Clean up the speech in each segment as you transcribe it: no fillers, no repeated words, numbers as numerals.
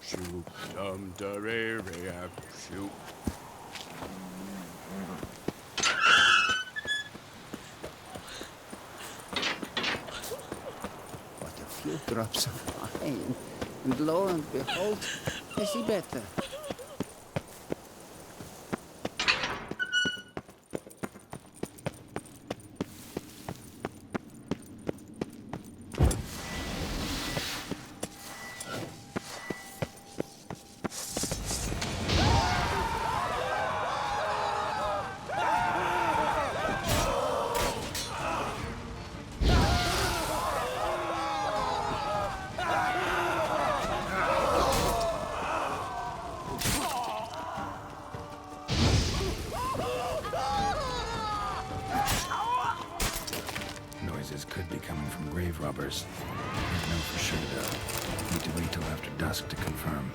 Shoot, dum da re re shoot. But a few drops of wine, and lo and behold, I see better. Noises could be coming from grave robbers. Can't know for sure, though. Need to wait till after dusk to confirm.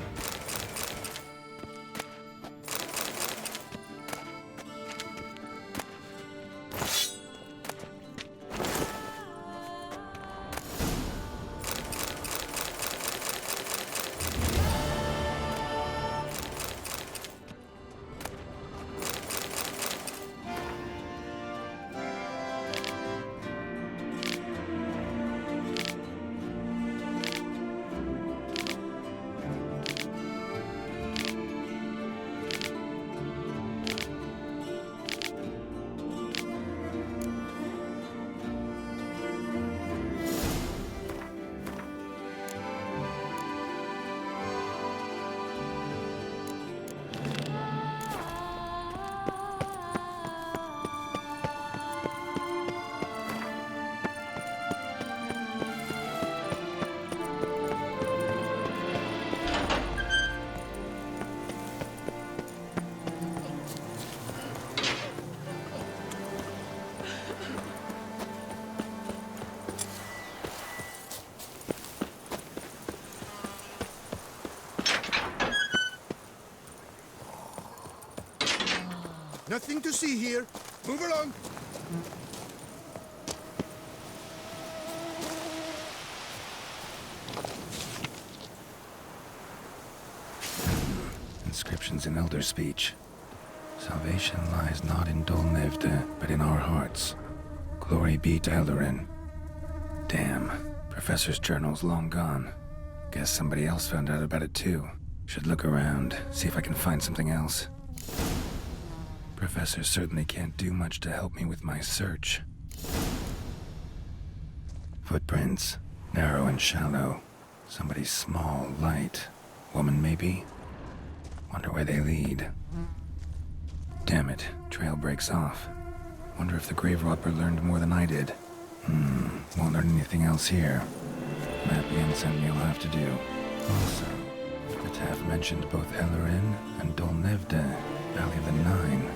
Nothing to see here. Move along. Inscriptions in Elder speech. Salvation lies not in Dolnevde, but in our hearts. Glory be to Eldarin. Damn, Professor's journal's long gone. Guess somebody else found out about it too. Should look around, see if I can find something else. Professor certainly can't do much to help me with my search. Footprints, narrow and shallow. Somebody small, light. Woman, maybe? Wonder where they lead. Damn it, trail breaks off. Wonder if the grave robber learned more than I did. Won't learn anything else here. Map Ian sent me will have to do. Also, the Taff mentioned both Eldarin and Dolnevde, Valley of the Nine.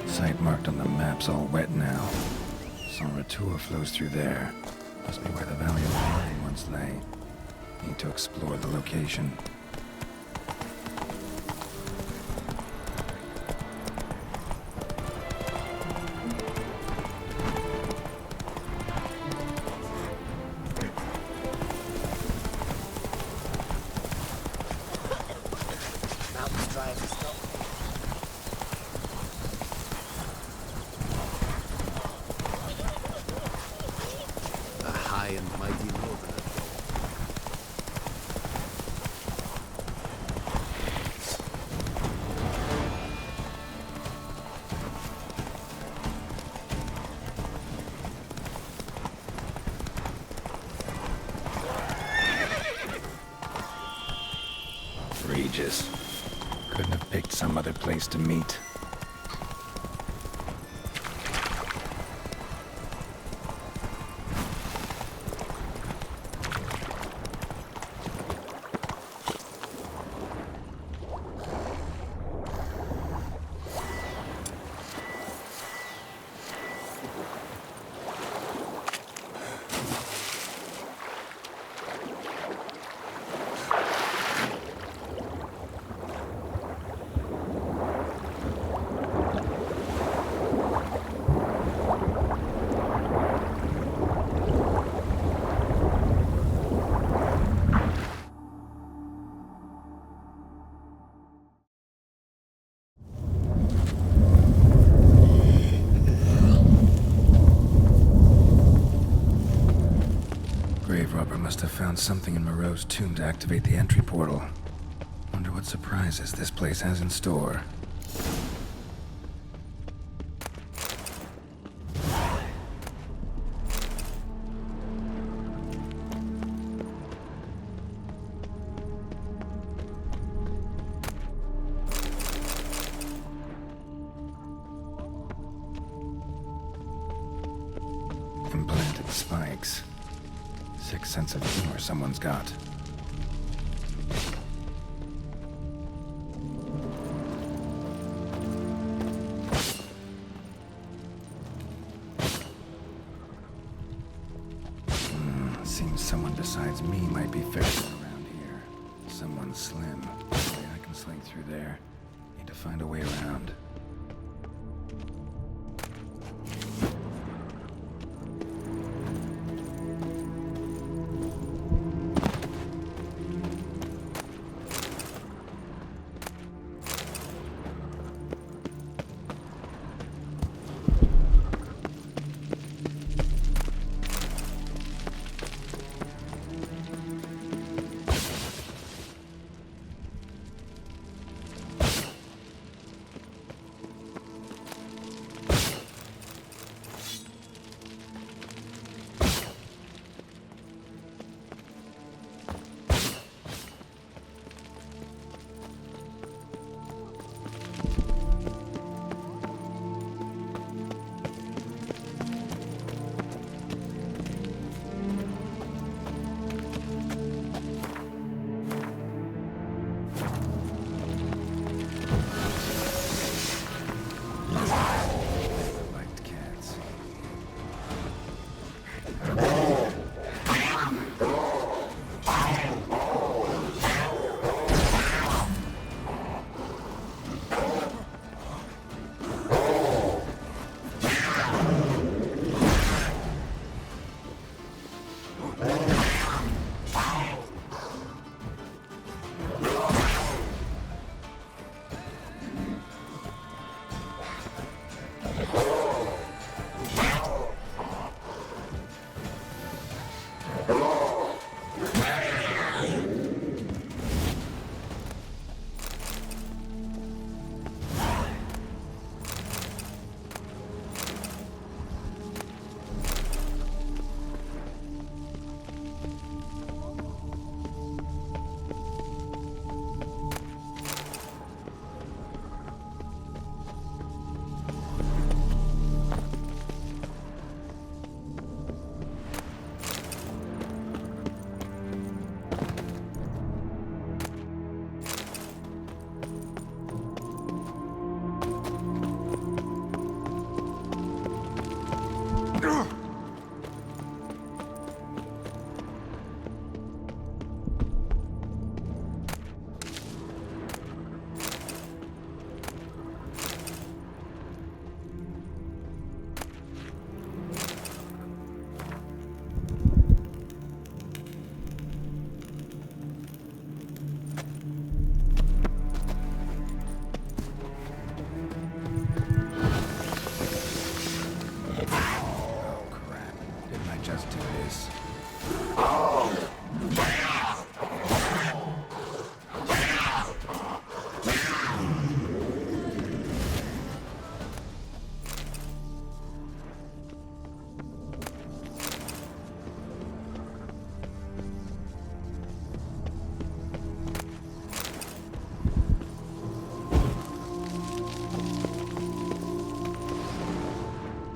Site marked on the map's all wet now. Sonratua flows through there. Must be where the Valley of the Nine once lay. Need to explore the location. Regis. Couldn't have picked some other place to meet. must have found something in Maro's tomb to activate the entry portal. Wonder what surprises this place has in store. Implanted spikes. Sick sense of humor someone's got. Seems someone besides me might be fixing around here. Someone slim. Maybe I can sling through there. Need to find a way around.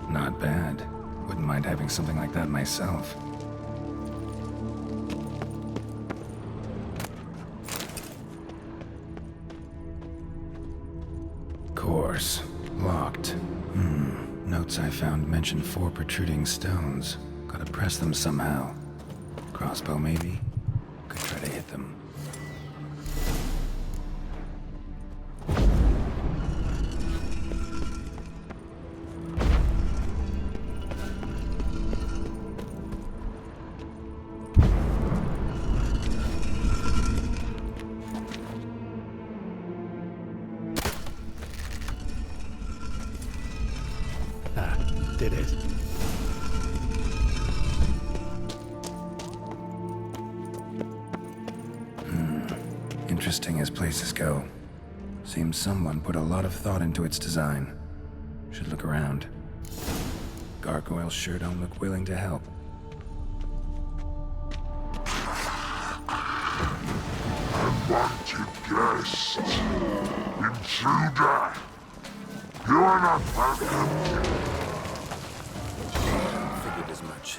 Not bad. Wouldn't mind having something like that myself. Course. Locked. Notes I found mention 4 protruding stones. Gotta press them somehow. Crossbow, maybe? Could try to hit them. Did it. interesting as places go. Seems someone put a lot of thought into its design. Should look around. Gargoyles sure don't look willing to help. Unwanted guest. Intruder. You are not welcome. Figured as much.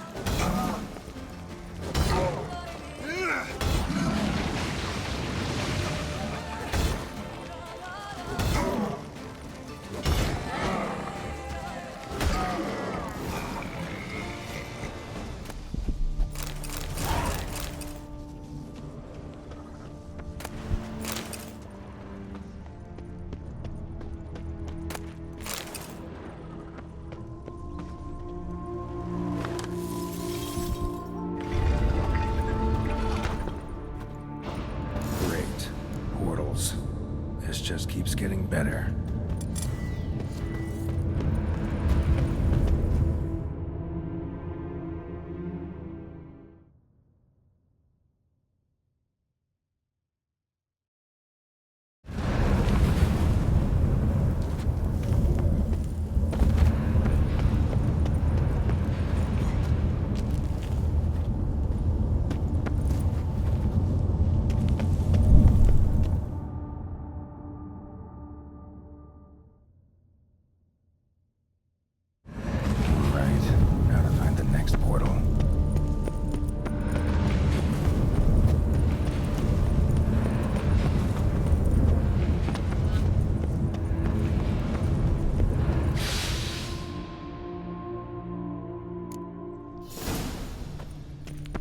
This just keeps getting better.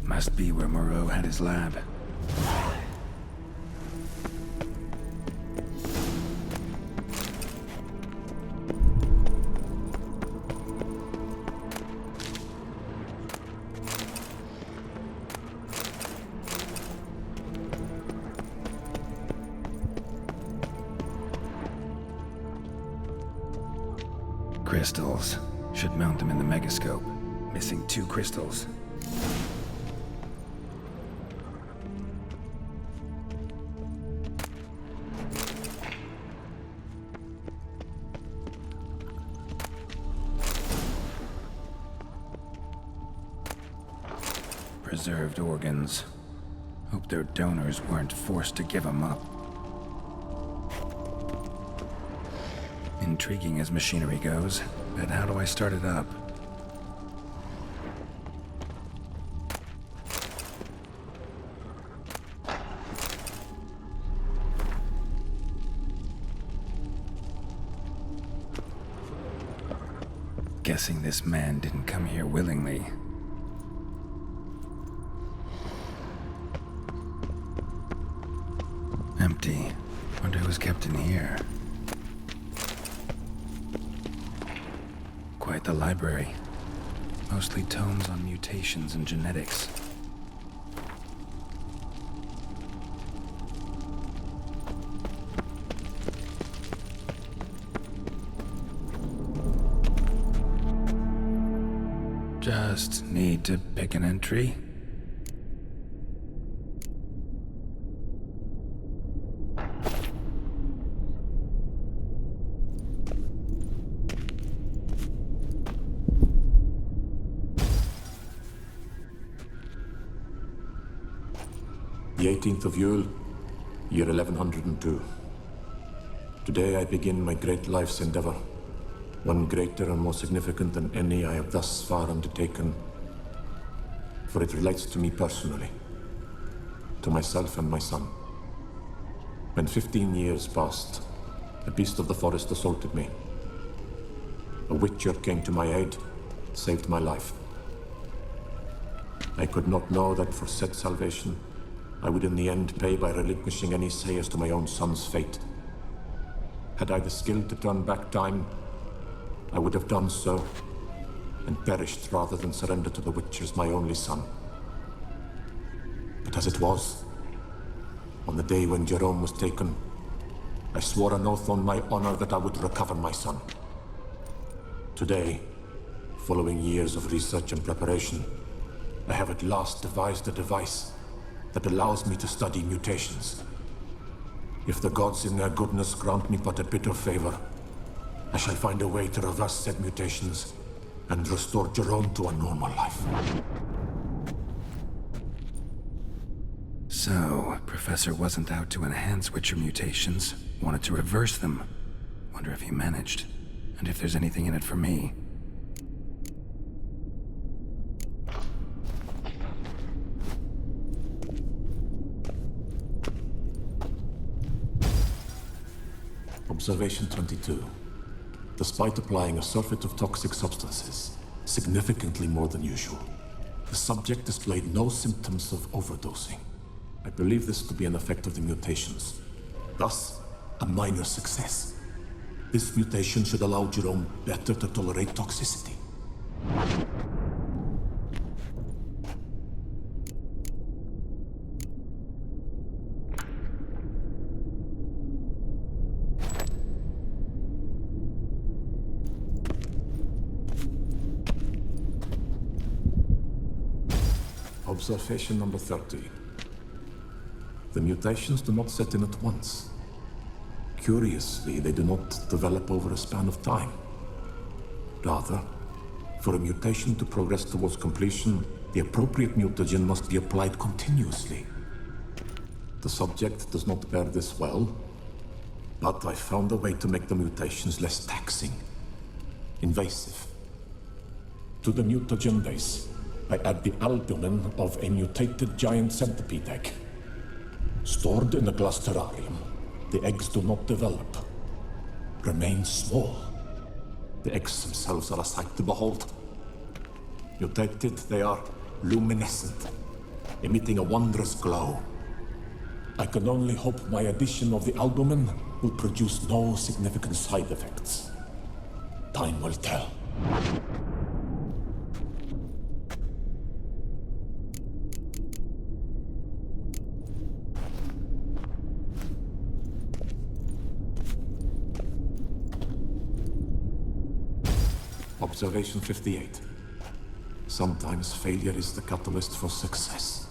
Must be where Maro had his lab. Crystals. Should mount them in the megascope. Missing 2 crystals. Preserved organs. Hope their donors weren't forced to give them up. Intriguing as machinery goes, but how do I start it up? Guessing this man didn't come here willingly. Empty. Wonder who's kept in here. Quite the library. Mostly tomes on mutations and genetics. Just need to pick an entry. The 18th of Yule, year 1102. Today I begin my great life's endeavor, one greater and more significant than any I have thus far undertaken, for it relates to me personally, to myself and my son. When 15 years passed, a beast of the forest assaulted me. A witcher came to my aid, saved my life. I could not know that for said salvation, I would in the end pay by relinquishing any say as to my own son's fate. Had I the skill to turn back time, I would have done so, and perished rather than surrender to the Witchers my only son. But as it was, on the day when Jerome was taken, I swore an oath on my honor that I would recover my son. Today, following years of research and preparation, I have at last devised a device that allows me to study mutations. If the gods in their goodness grant me but a bit of favor, I shall find a way to reverse said mutations and restore Jerome to a normal life. So, Professor wasn't out to enhance Witcher mutations, wanted to reverse them. Wonder if he managed, and if there's anything in it for me. Observation 22. Despite applying a surfeit of toxic substances, significantly more than usual, the subject displayed no symptoms of overdosing. I believe this to be an effect of the mutations. Thus, a minor success. This mutation should allow Jerome better to tolerate toxicity. Observation number 30. The mutations do not set in at once. Curiously, they do not develop over a span of time. Rather, for a mutation to progress towards completion, the appropriate mutagen must be applied continuously. The subject does not bear this well, but I found a way to make the mutations less taxing, invasive. To the mutagen base, I add the albumin of a mutated giant centipede egg. Stored in a glass terrarium, the eggs do not develop, remain small. The eggs themselves are a sight to behold. Mutated, they are luminescent, emitting a wondrous glow. I can only hope my addition of the albumin will produce no significant side effects. Time will tell. Observation 58. Sometimes failure is the catalyst for success.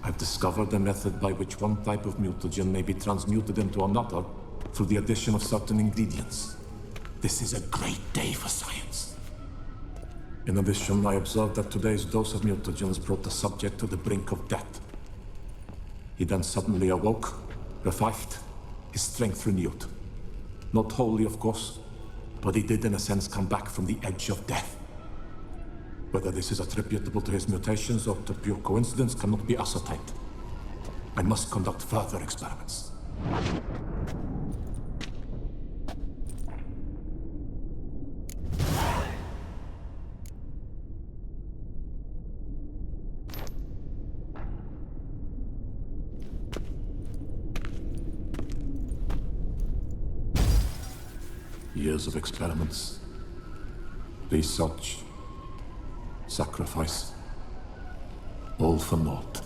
I've discovered a method by which one type of mutagen may be transmuted into another through the addition of certain ingredients. This is a great day for science. In addition, I observed that today's dose of mutagens brought the subject to the brink of death. He then suddenly awoke, revived, his strength renewed. Not wholly, of course, but he did in a sense come back from the edge of death. Whether this is attributable to his mutations or to pure coincidence cannot be ascertained. I must conduct further experiments. Years of experiments, research, sacrifice, all for naught.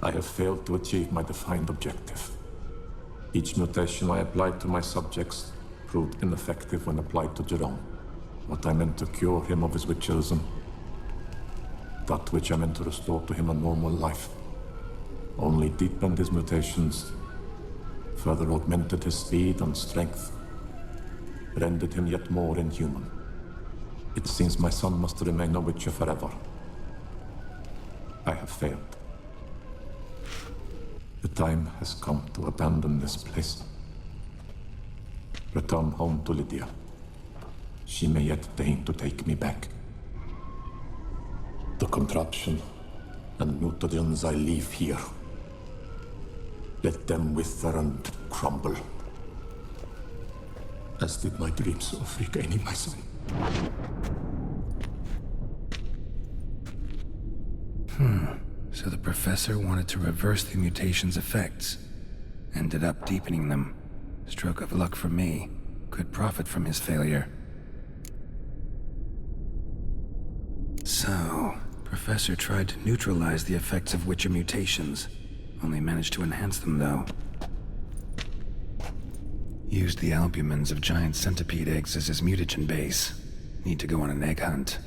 I have failed to achieve my defined objective. Each mutation I applied to my subjects proved ineffective when applied to Jerome. What I meant to cure him of his witcherism, that which I meant to restore to him a normal life, only deepened his mutations, further augmented his speed and strength, rendered him yet more inhuman. It seems my son must remain a witcher forever. I have failed. The time has come to abandon this place. Return home to Lydia. She may yet deign to take me back. The contraption and mutagens I leave here, let them wither and crumble, as did my dreams of regaining my son. So the professor wanted to reverse the mutation's effects. Ended up deepening them. Stroke of luck for me. Could profit from his failure. So, Professor tried to neutralize the effects of Witcher mutations. Only managed to enhance them, though. Used the albumins of giant centipede eggs as his mutagen base. Need to go on an egg hunt.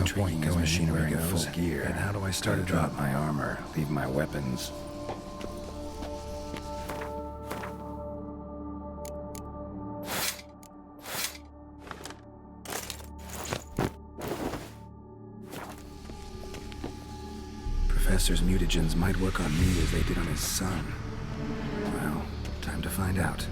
no point going machinery in full gear. And how do I start to drop my armor, leave my weapons? Professor's mutagens might work on me as they did on his son. Well, time to find out.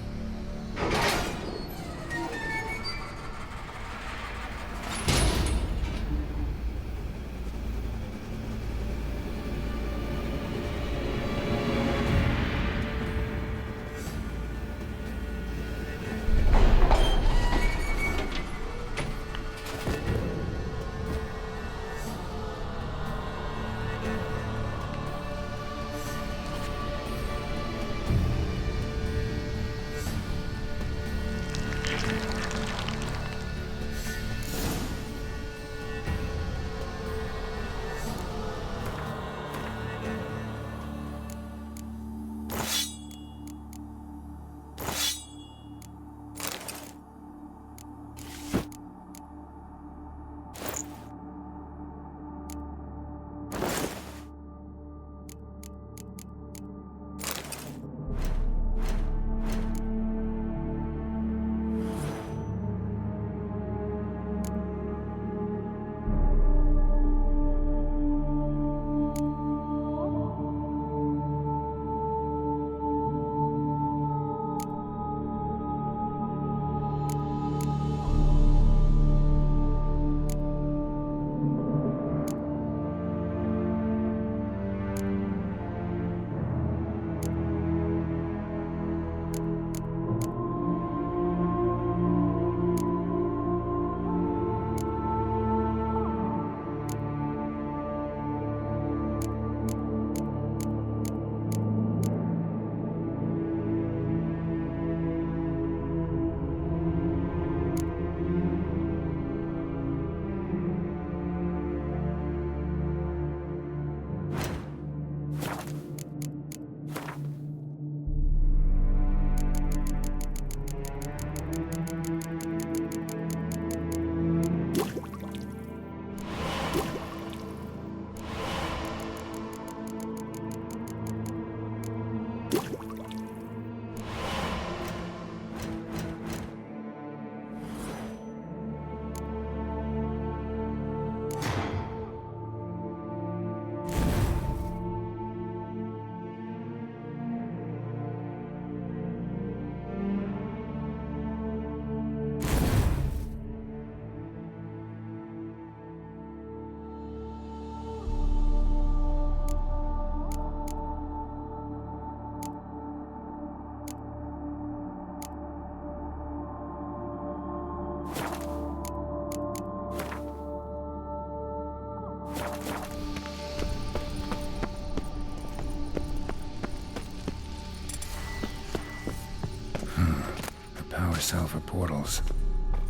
Cell for portals.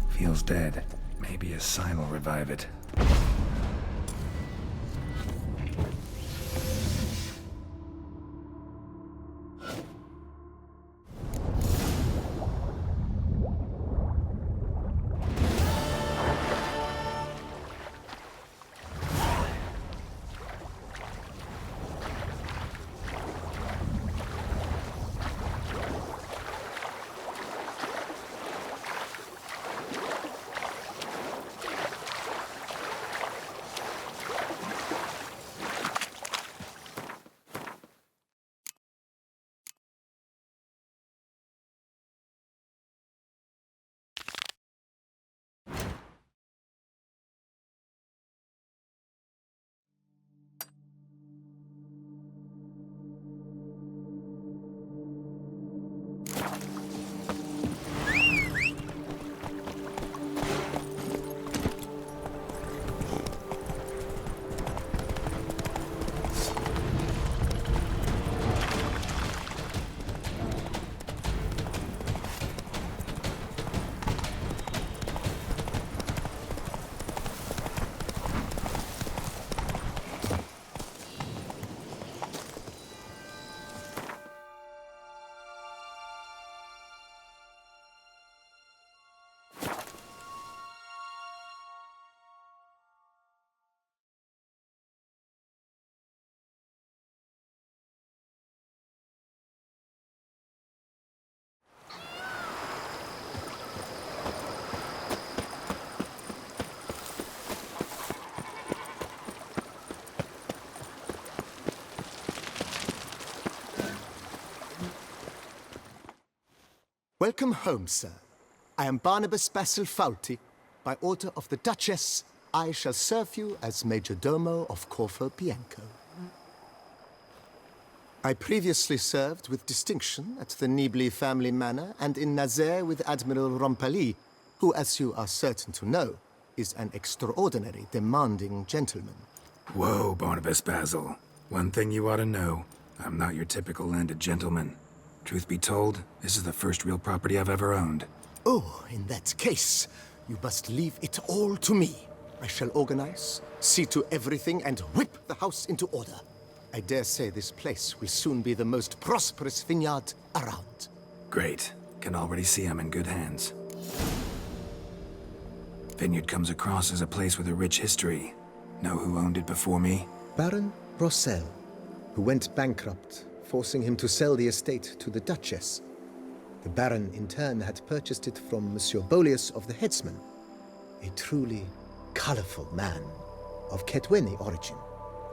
Feels dead. Maybe a sign will revive it. Welcome home, sir. I am Barnabas Basil Fawlty. By order of the Duchess, I shall serve you as Major Domo of Corvo Bianco. I previously served with distinction at the Nibley family manor and in Nazaire with Admiral Rompali, who, as you are certain to know, is an extraordinary, demanding gentleman. Whoa, Barnabas Basil. One thing you ought to know. I'm not your typical landed gentleman. Truth be told, this is the first real property I've ever owned. Oh, in that case, you must leave it all to me. I shall organize, see to everything, and whip the house into order. I dare say this place will soon be the most prosperous vineyard around. Great. Can already see I'm in good hands. Vineyard comes across as a place with a rich history. Know who owned it before me? Baron Rossel, who went bankrupt, forcing him to sell the estate to the Duchess. The Baron, in turn, had purchased it from Monsieur Bolius of the Headsman, a truly colorful man of Ketweni origin.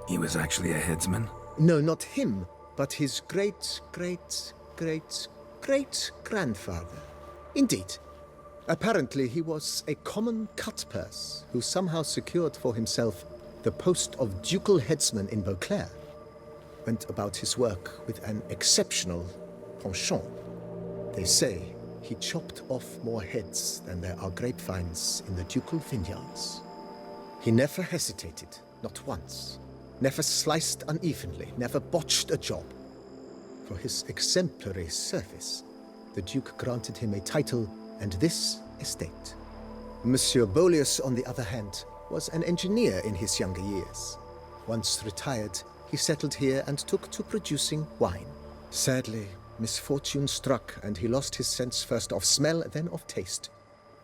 He was actually a headsman? No, not him, but his great-great-great-great-grandfather. Indeed. Apparently, he was a common cut-purse who somehow secured for himself the post of ducal headsman in Beauclair. Went about his work with an exceptional penchant. They say he chopped off more heads than there are grapevines in the ducal vineyards. He never hesitated, not once. Never sliced unevenly, never botched a job. For his exemplary service, the Duke granted him a title and this estate. Monsieur Bolius, on the other hand, was an engineer in his younger years. Once retired, he settled here and took to producing wine. Sadly, misfortune struck and he lost his sense first of smell, then of taste.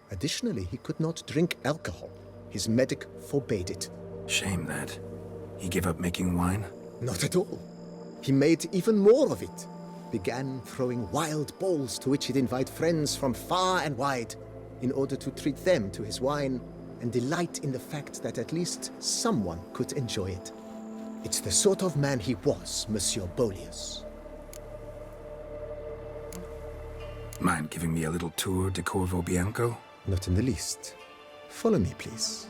Additionally, he could not drink alcohol. His medic forbade it. Shame that. He gave up making wine? Not at all. He made even more of it. Began throwing wild balls to which he'd invite friends from far and wide in order to treat them to his wine and delight in the fact that at least someone could enjoy it. It's the sort of man he was, Monsieur Bolius. Mind giving me a little tour de Corvo Bianco? Not in the least. Follow me, please.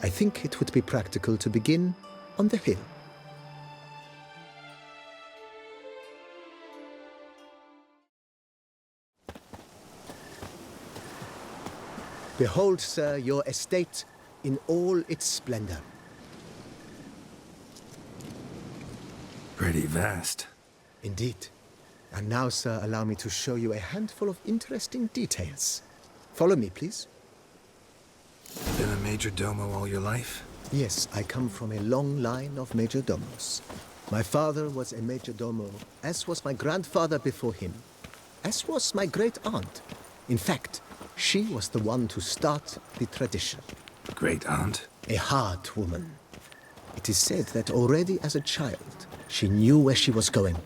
I think it would be practical to begin on the hill. Behold, sir, your estate in all its splendor. Pretty vast. Indeed. And now, sir, allow me to show you a handful of interesting details. Follow me, please. Been a major domo all your life? Yes, I come from a long line of major domos. My father was a major domo, as was my grandfather before him, as was my great-aunt. In fact, she was the one to start the tradition. Great-aunt? A hard woman. It is said that already as a child, she knew where she was going,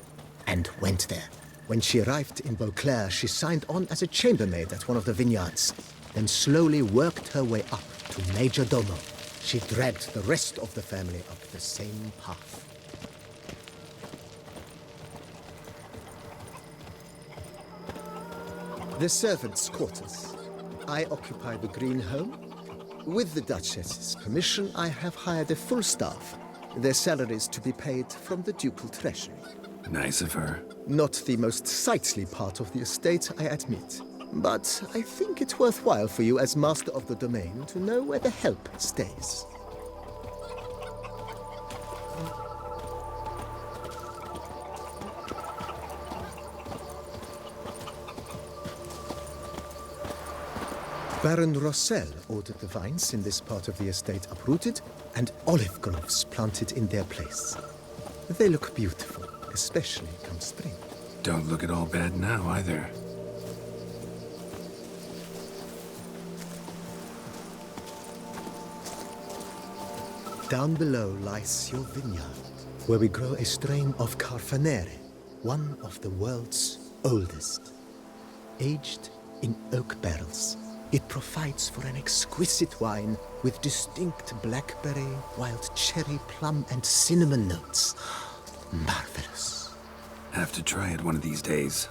and went there. When she arrived in Beauclair, she signed on as a chambermaid at one of the vineyards, then slowly worked her way up to major domo. She dragged the rest of the family up the same path. The servants' quarters. I occupy the green home. With the Duchess's permission, I have hired a full staff. Their salaries to be paid from the ducal treasury. Nice of her. Not the most sightly part of the estate, I admit. But I think it's worthwhile for you as master of the domain to know where the help stays. Baron Rossel ordered the vines in this part of the estate uprooted and olive groves planted in their place. They look beautiful, especially come spring. Don't look at all bad now, either. Down below lies your vineyard, where we grow a strain of Carfanere, one of the world's oldest. Aged in oak barrels, it provides for an exquisite wine with distinct blackberry, wild cherry, plum, and cinnamon notes. Marvelous. Have to try it one of these days.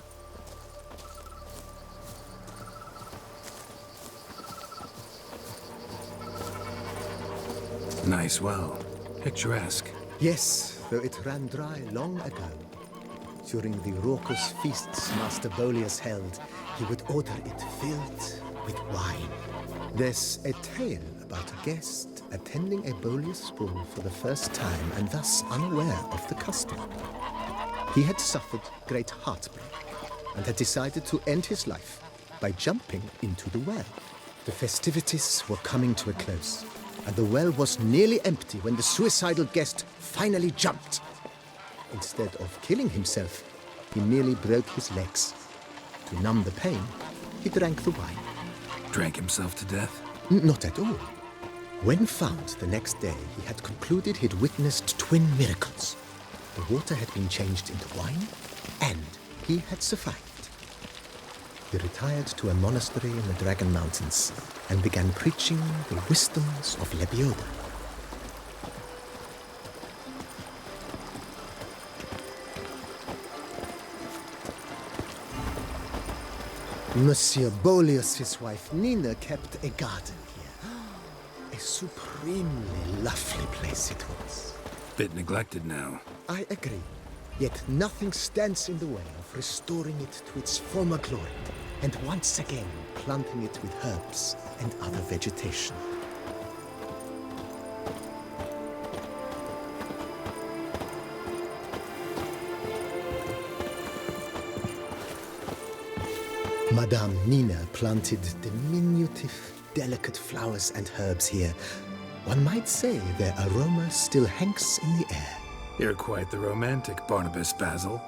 Nice well. Picturesque. Yes, though it ran dry long ago. During the raucous feasts Master Boleus held, he would order it filled with wine. There's a tale about a guest attending a Boleus ball for the first time and thus unaware of the custom. He had suffered great heartbreak and had decided to end his life by jumping into the well. The festivities were coming to a close, and the well was nearly empty when the suicidal guest finally jumped. Instead of killing himself, he merely broke his legs. To numb the pain, he drank the wine. Drank himself to death? Not at all. When found the next day, he had concluded he'd witnessed twin miracles. The water had been changed into wine, and he had survived. He retired to a monastery in the Dragon Mountains and began preaching the wisdoms of Lebioda. Monsieur Boleus' wife Nina kept a garden here. A supremely lovely place it was. Bit neglected now. I agree. Yet nothing stands in the way of restoring it to its former glory, and once again planting it with herbs and other vegetation. Madame Nina planted diminutive, delicate flowers and herbs here. One might say their aroma still hangs in the air. You're quite the romantic, Barnabas Basil.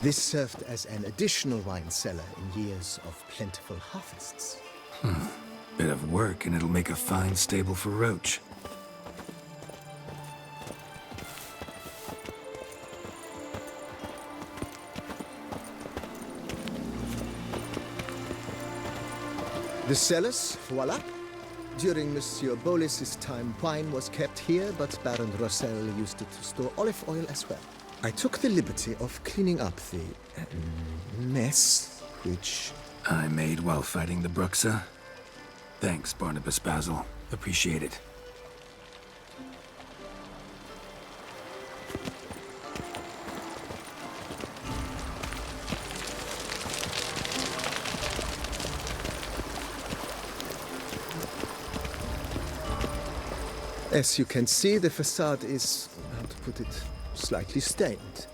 This served as an additional wine cellar in years of plentiful harvests. Bit of work and it'll make a fine stable for Roach. The cellars, voila. During Monsieur Boleus' time, wine was kept here, but Baron Rossel used it to store olive oil as well. I took the liberty of cleaning up the mess, which... I made while fighting the Bruxa. Thanks, Barnabas Basil. Appreciate it. As you can see, the facade is, how to put it, slightly stained.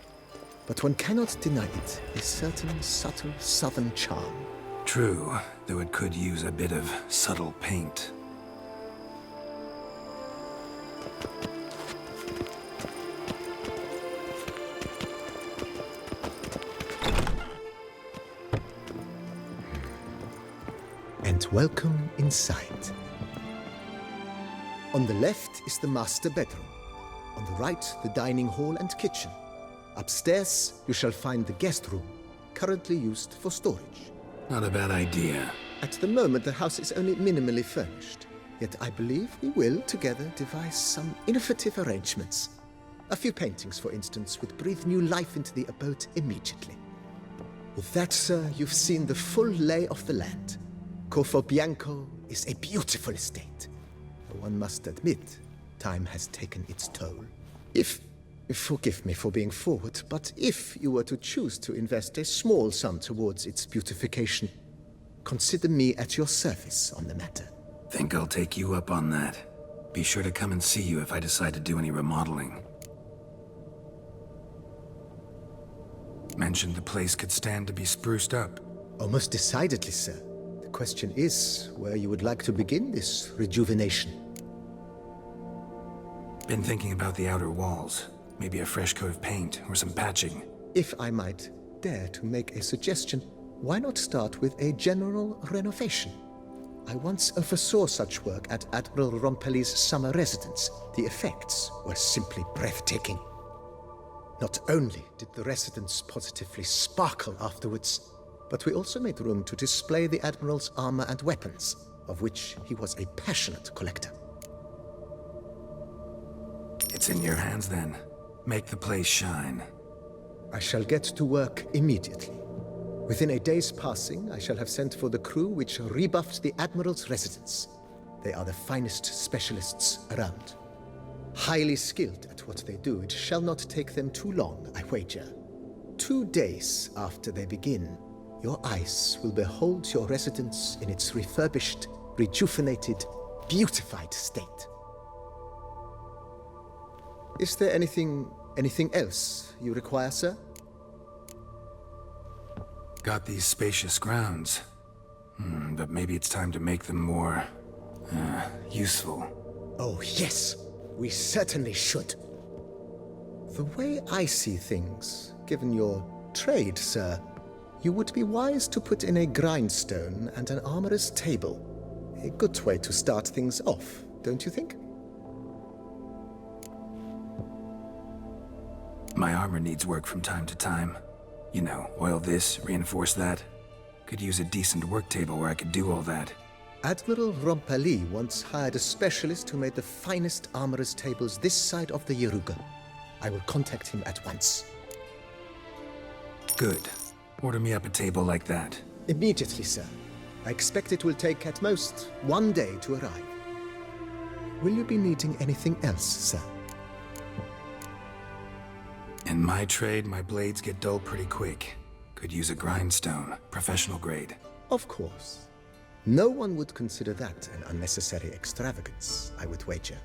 But one cannot deny it, a certain subtle southern charm. True, though it could use a bit of subtle paint. And welcome inside. On the left is the master bedroom. On the right, the dining hall and kitchen. Upstairs, you shall find the guest room, currently used for storage. Not a bad idea. At the moment, the house is only minimally furnished. Yet I believe we will, together, devise some innovative arrangements. A few paintings, for instance, would breathe new life into the abode immediately. With that, sir, you've seen the full lay of the land. Corvo Bianco is a beautiful estate. One must admit, time has taken its toll. Forgive me for being forward, but if you were to choose to invest a small sum towards its beautification, consider me at your service on the matter. Think I'll take you up on that. Be sure to come and see you if I decide to do any remodeling. Mentioned the place could stand to be spruced up. Oh, most decidedly, sir. The question is where you would like to begin this rejuvenation. Been thinking about the outer walls. Maybe a fresh coat of paint or some patching. If I might dare to make a suggestion, why not start with a general renovation? I once oversaw such work at Admiral Rompelli's summer residence. The effects were simply breathtaking. Not only did the residence positively sparkle afterwards, but we also made room to display the Admiral's armor and weapons, of which he was a passionate collector. It's in your hands then. Make the place shine. I shall get to work immediately. Within a day's passing, I shall have sent for the crew which rebuffed the Admiral's residence. They are the finest specialists around. Highly skilled at what they do, it shall not take them too long, I wager. 2 days after they begin, your eyes will behold your residence in its refurbished, rejuvenated, beautified state. Is there anything else you require, sir? Got these spacious grounds. But maybe it's time to make them more... useful. Oh, yes. We certainly should. The way I see things, given your trade, sir, you would be wise to put in a grindstone and an armorer's table. A good way to start things off, don't you think? My armor needs work from time to time. You know, oil this, reinforce that. Could use a decent work table where I could do all that. Admiral Rompelli once hired a specialist who made the finest armorer's tables this side of the Yaruga. I will contact him at once. Good. Order me up a table like that. Immediately, sir. I expect it will take at most 1 day to arrive. Will you be needing anything else, sir? In my trade, my blades get dull pretty quick. Could use a grindstone, professional grade. Of course. No one would consider that an unnecessary extravagance, I would wager.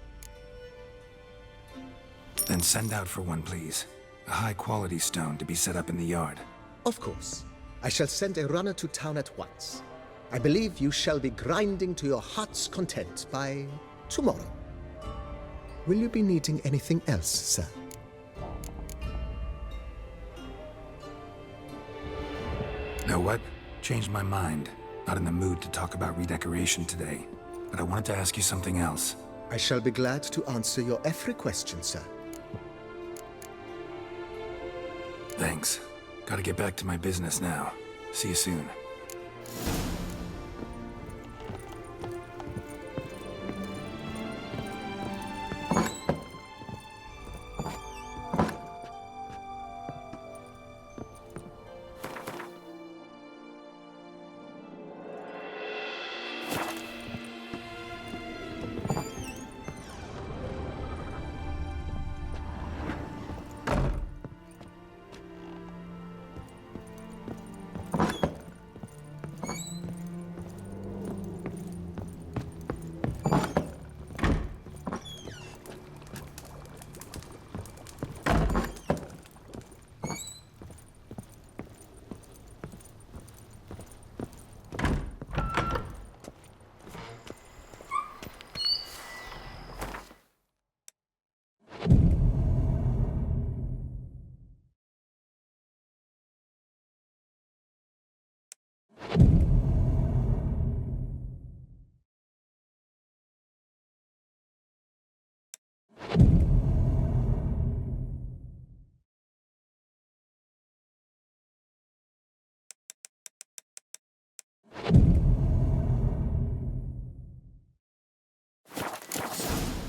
Then send out for one, please. A high-quality stone to be set up in the yard. Of course. I shall send a runner to town at once. I believe you shall be grinding to your heart's content by tomorrow. Will you be needing anything else, sir? Know what? Changed my mind. Not in the mood to talk about redecoration today. But I wanted to ask you something else. I shall be glad to answer your every question, sir. Thanks. Gotta get back to my business now. See you soon.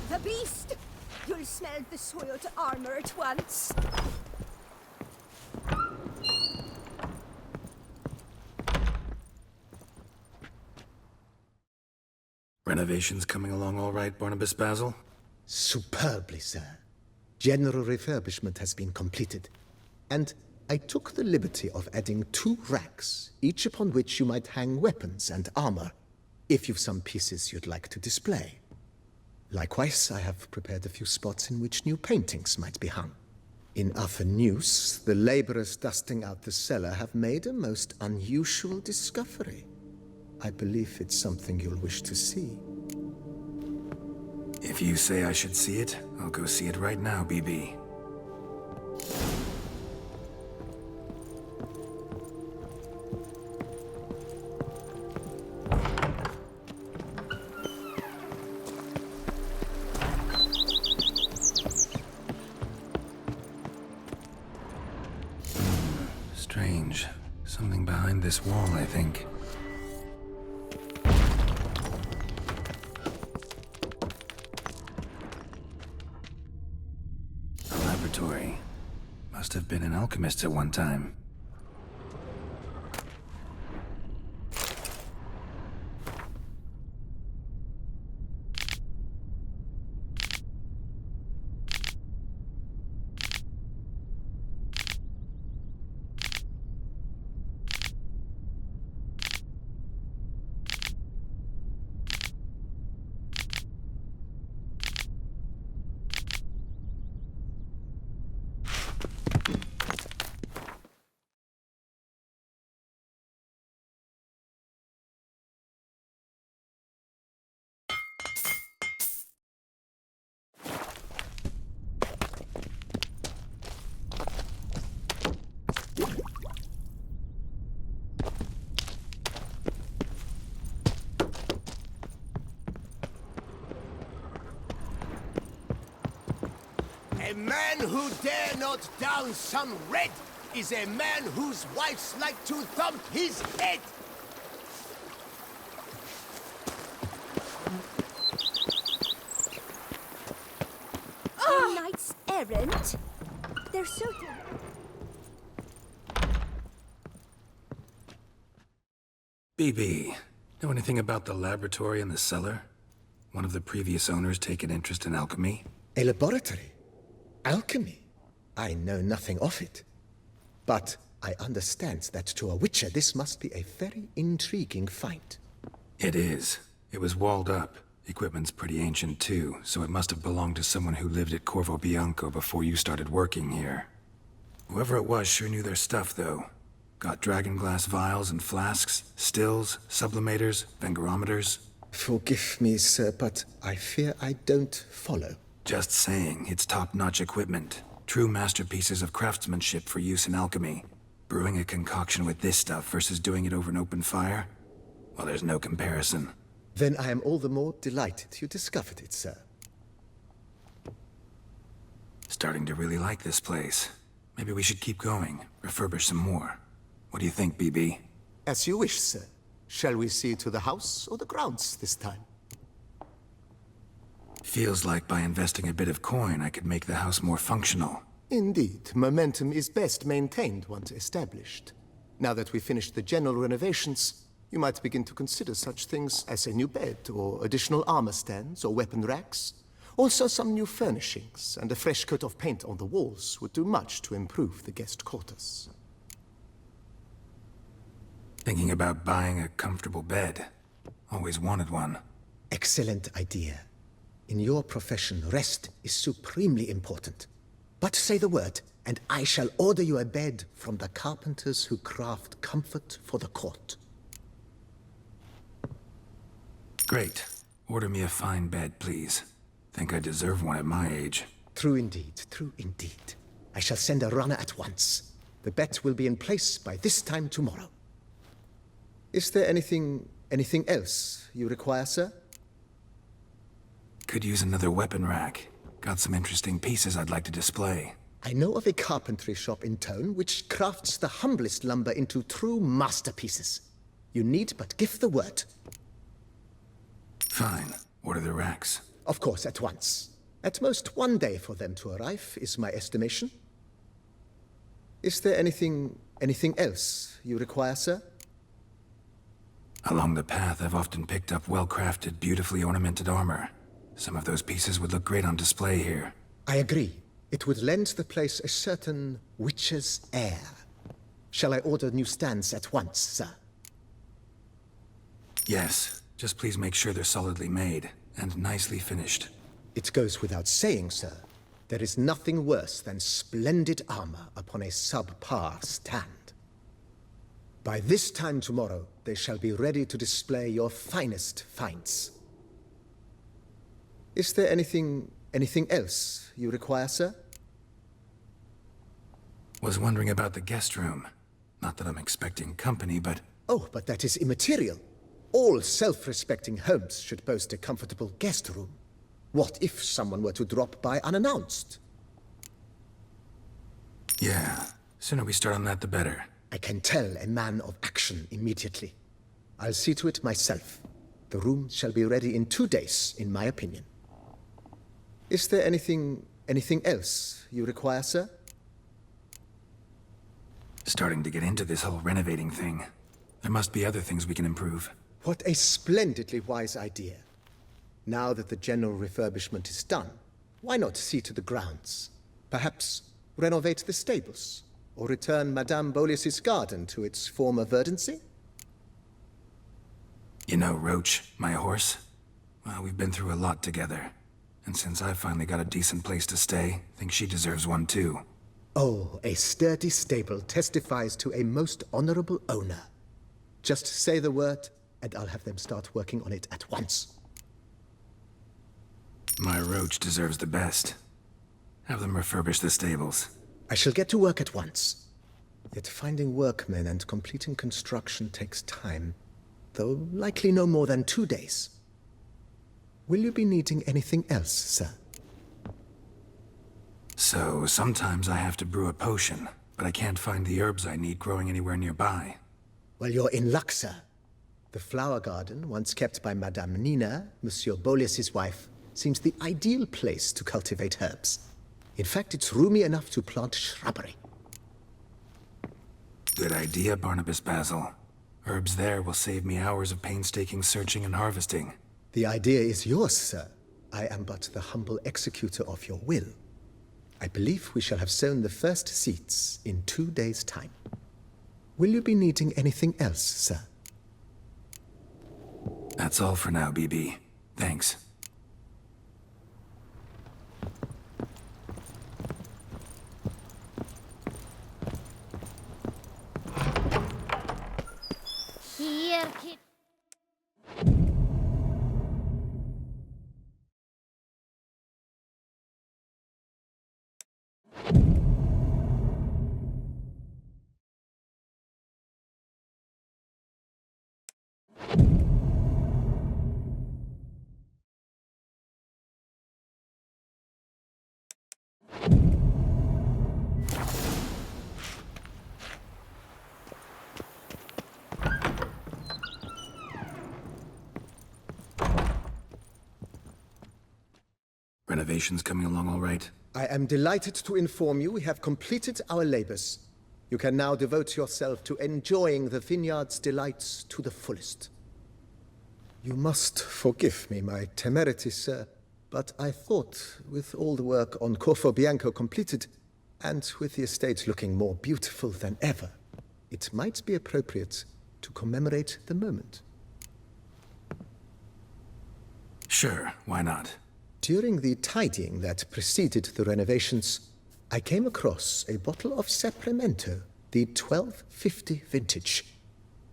The beast! You'll smell the soiled armor at once. Renovations coming along all right, Barnabas Basil? Superbly, sir. General refurbishment has been completed. And I took the liberty of adding 2 racks, each upon which you might hang weapons and armor, if you've some pieces you'd like to display. Likewise, I have prepared a few spots in which new paintings might be hung. In other news, the laborers dusting out the cellar have made a most unusual discovery. I believe it's something you'll wish to see. If you say I should see it, I'll go see it right now, BB. Strange. Something behind this wall, I think. A laboratory. Must have been an alchemist at one time. A man who dare not down some red is a man whose wives like to thump his head. A knight's errant? They're so... BB, know anything about the laboratory in the cellar? One of the previous owners take an interest in alchemy? A laboratory? Alchemy? I know nothing of it. But I understand that to a witcher this must be a very intriguing find. It is. It was walled up. Equipment's pretty ancient too, so it must have belonged to someone who lived at Corvo Bianco before you started working here. Whoever it was sure knew their stuff, though. Got dragon glass vials and flasks, stills, sublimators, vengerometers. Forgive me, sir, but I fear I don't follow. Just saying, it's top-notch equipment. True masterpieces of craftsmanship for use in alchemy. Brewing a concoction with this stuff versus doing it over an open fire? Well, there's no comparison. Then I am all the more delighted you discovered it, sir. Starting to really like this place. Maybe we should keep going, refurbish some more. What do you think, BB? As you wish, sir. Shall we see to the house or the grounds this time? Feels like by investing a bit of coin, I could make the house more functional. Indeed, momentum is best maintained once established. Now that we've finished the general renovations, you might begin to consider such things as a new bed, or additional armor stands, or weapon racks. Also some new furnishings, and a fresh coat of paint on the walls would do much to improve the guest quarters. Thinking about buying a comfortable bed. Always wanted one. Excellent idea. In your profession, rest is supremely important. But say the word, and I shall order you a bed from the carpenters who craft comfort for the court. Great. Order me a fine bed, please. Think I deserve one at my age. True indeed, true indeed. I shall send a runner at once. The bet will be in place by this time tomorrow. Is there anything else you require, sir? Could use another weapon rack. Got some interesting pieces I'd like to display. I know of a carpentry shop in town which crafts the humblest lumber into true masterpieces. You need but give the word. Fine. Order the racks. Of course, at once. At most 1 day for them to arrive, is my estimation. Is there anything else you require, sir? Along the path, I've often picked up well-crafted, beautifully ornamented armor. Some of those pieces would look great on display here. I agree. It would lend the place a certain witcher's air. Shall I order new stands at once, sir? Yes. Just please make sure they're solidly made and nicely finished. It goes without saying, sir. There is nothing worse than splendid armor upon a subpar stand. By this time tomorrow, they shall be ready to display your finest finds. Is there anything else you require, sir? Was wondering about the guest room. Not that I'm expecting company, but... Oh, but that is immaterial. All self-respecting homes should boast a comfortable guest room. What if someone were to drop by unannounced? Yeah, sooner we start on that the better. I can tell a man of action immediately. I'll see to it myself. The room shall be ready in 2 days, in my opinion. Is there anything else you require, sir? Starting to get into this whole renovating thing. There must be other things we can improve. What a splendidly wise idea. Now that the general refurbishment is done, why not see to the grounds? Perhaps renovate the stables, or return Madame Bolis's garden to its former verdancy? You know Roach, my horse? Well, we've been through a lot together. And since I finally got a decent place to stay, I think she deserves one too. Oh, a sturdy stable testifies to a most honorable owner. Just say the word, and I'll have them start working on it at once. My Roach deserves the best. Have them refurbish the stables. I shall get to work at once. Yet finding workmen and completing construction takes time, though likely no more than 2 days. Will you be needing anything else, sir? So, sometimes I have to brew a potion, but I can't find the herbs I need growing anywhere nearby. Well, you're in luck, sir. The flower garden, once kept by Madame Nina, Monsieur Bolis's wife, seems the ideal place to cultivate herbs. In fact, it's roomy enough to plant shrubbery. Good idea, Barnabas Basil. Herbs there will save me hours of painstaking searching and harvesting. The idea is yours, sir. I am but the humble executor of your will. I believe we shall have sown the first seeds in 2 days' time. Will you be needing anything else, sir? That's all for now, BB. Thanks. Here, kid. Renovations coming along all right? I am delighted to inform you we have completed our labors. You can now devote yourself to enjoying the vineyard's delights to the fullest. You must forgive me my temerity, sir, but I thought, with all the work on Corvo Bianco completed, and with the estate looking more beautiful than ever, it might be appropriate to commemorate the moment. Sure, why not? During the tidying that preceded the renovations, I came across a bottle of Sapramento, the 1250 vintage.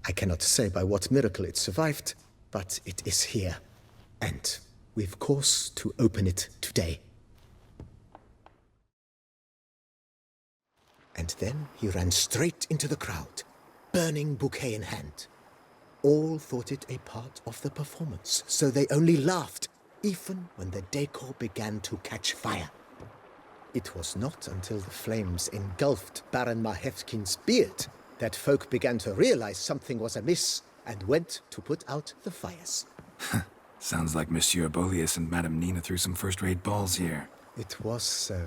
I cannot say by what miracle it survived, but it is here. And we've cause to open it today. And then he ran straight into the crowd, burning bouquet in hand. All thought it a part of the performance, so they only laughed, even when the decor began to catch fire. It was not until the flames engulfed Baron Mahevkin's beard that folk began to realize something was amiss and went to put out the fires. Sounds like Monsieur Bolis and Madame Nina threw some first-rate balls here. It was so.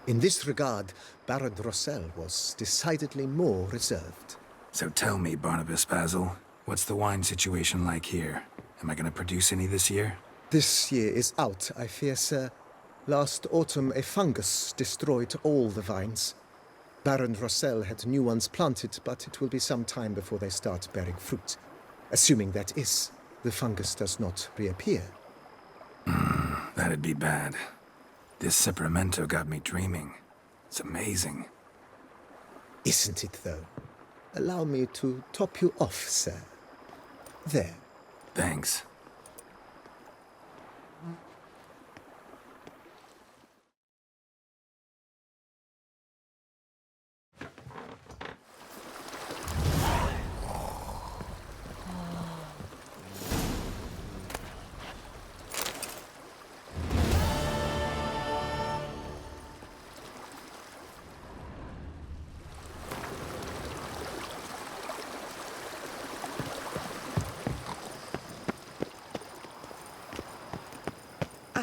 In this regard, Baron Rossel was decidedly more reserved. So tell me, Barnabas Basil, what's the wine situation like here? Am I gonna produce any this year? This year is out, I fear, sir. Last autumn, a fungus destroyed all the vines. Baron Rossel had new ones planted, but it will be some time before they start bearing fruit. Assuming that is, the fungus does not reappear. That'd be bad. This Sapramento got me dreaming. It's amazing. Isn't it, though? Allow me to top you off, sir. There. Thanks.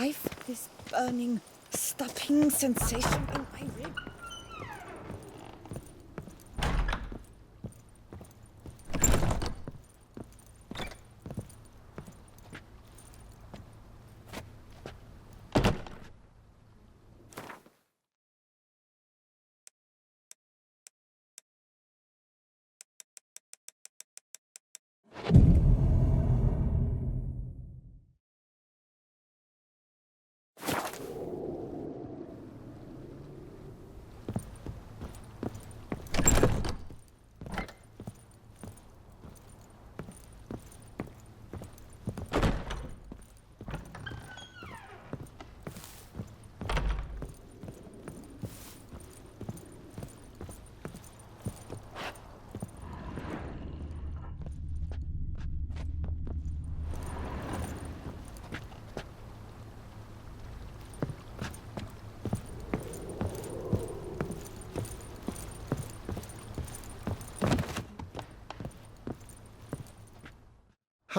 I feel this burning, stopping sensation in my rib.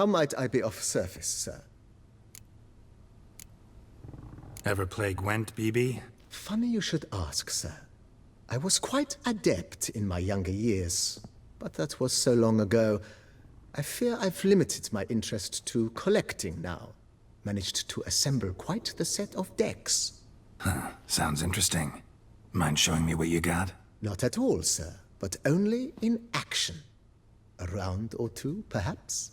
How might I be of service, sir? Ever play Gwent, BB? Funny you should ask, sir. I was quite adept in my younger years, but that was so long ago. I fear I've limited my interest to collecting now. Managed to assemble quite the set of decks. Huh, sounds interesting. Mind showing me what you got? Not at all, sir, but only in action. A round or two, perhaps?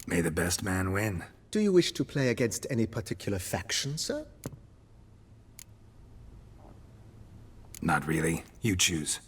May the best man win. Do you wish to play against any particular faction, sir? Not really. You choose.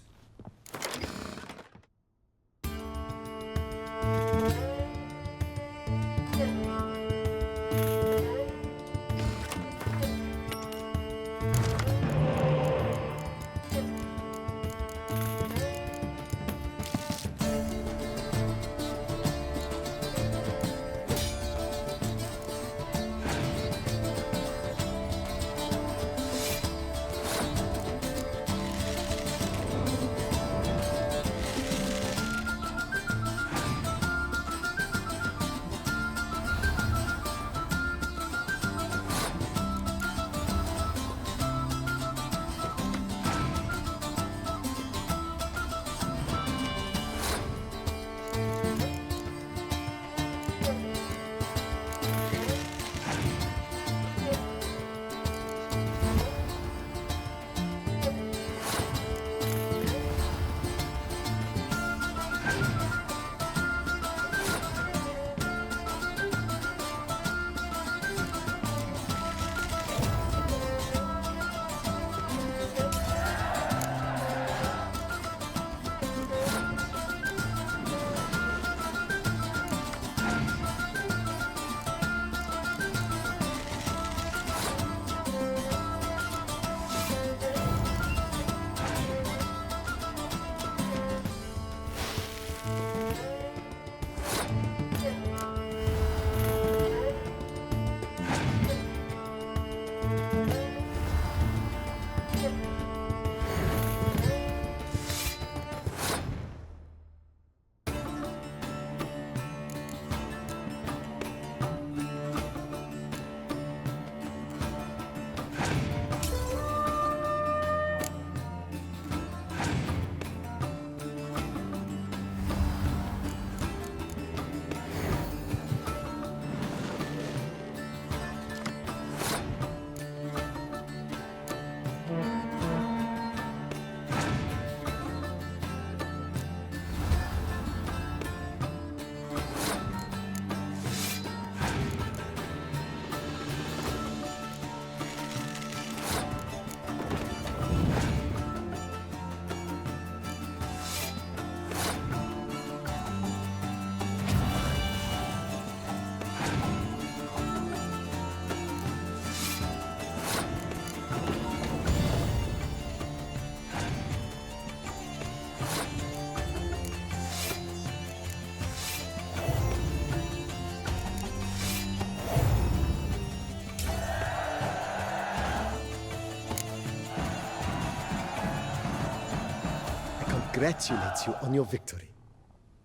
Congratulate you on your victory.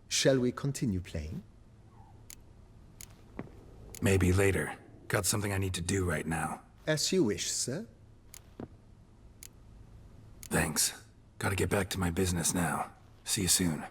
Shall we continue playing? Maybe later. Got something I need to do right now. As you wish, sir. Thanks. Gotta get back to my business now. See you soon.